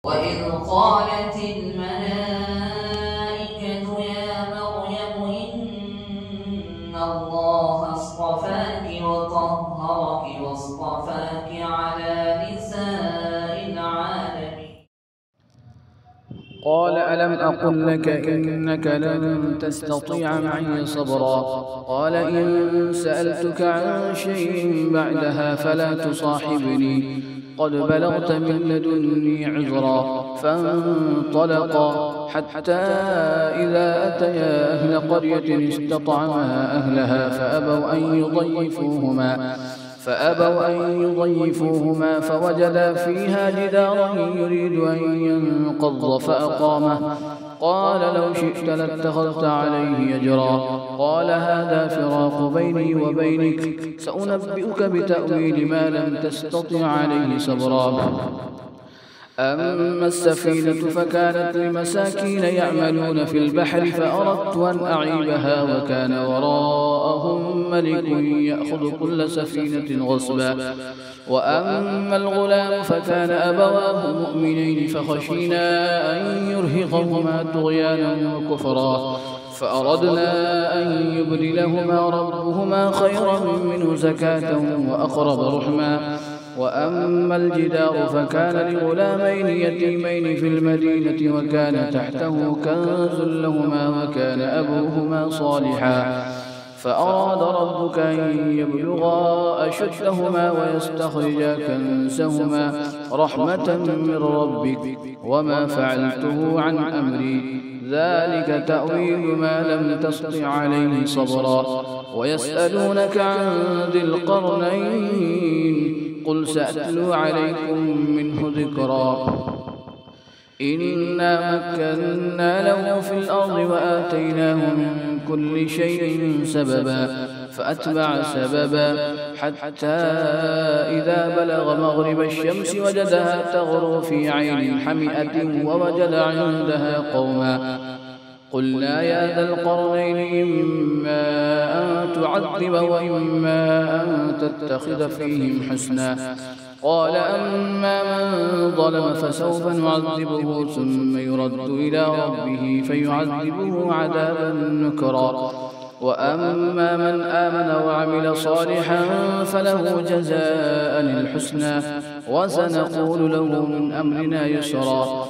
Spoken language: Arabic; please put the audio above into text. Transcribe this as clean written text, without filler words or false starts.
وإذ قالت الملائكة يا مريم إن الله اصطفاك وطهرك واصطفاك على نساء العالمين. قال ألم أقل لك إنك لن تستطيع معي صبرا. قال إن سألتك عن شيء بعدها فلا تصاحبني، قد بلغت من لدني عذرا. فانطلقا حتى إذا أتيا أهل قرية استطعما أهلها فأبوا أن يضيفوهما فوجدا فيها جدارا يريد أن ينقض فأقامه. قال لو شئت لاتخذت عليه أجرا. قال هذا فراق بيني وبينك، سأنبئك بتأويل ما لم تستطع عليه صبرا. أما السفينة فكانت لمساكين يعملون في البحر فأردت أن أعيبها وكان وراءهم ملك يأخذ كل سفينة غصبا. وأما الغلام فكان أبواه مؤمنين فخشينا أن يرهقهما طغيانا وكفرا، فأردنا أن يبدلهما ربهما خيرا منه زكاة وأقرب رحما. وأما الجدار فكان لغلامين يتيمين في المدينة وكان تحته كنز لهما وكان أبوهما صالحا، فأراد ربك أن يبلغا أشدهما ويستخرجا كنزهما رحمة من ربك وما فعلته عن أمري، ذلك تأويل ما لم تستطع عليه صبرا. ويسألونك عن ذي القرنين قل سأتلو عليكم منه ذكرا. إنا مكنا له في الأرض وآتيناه من كل شيء سببا، فأتبع سببا حتى إذا بلغ مغرب الشمس وجدها تغرو في عين حمئة ووجد عندها قوما. قلنا يا ذا القرنين إما أن تعذب وإما أن تتخذ فيهم حسنا. قال أما من ظلم فسوف نعذبه ثم يرد إلى ربه فيعذبه عذابا نكرا. وأما من آمن وعمل صالحا فله جزاء الحسنى وسنقول له من أمرنا يسرا.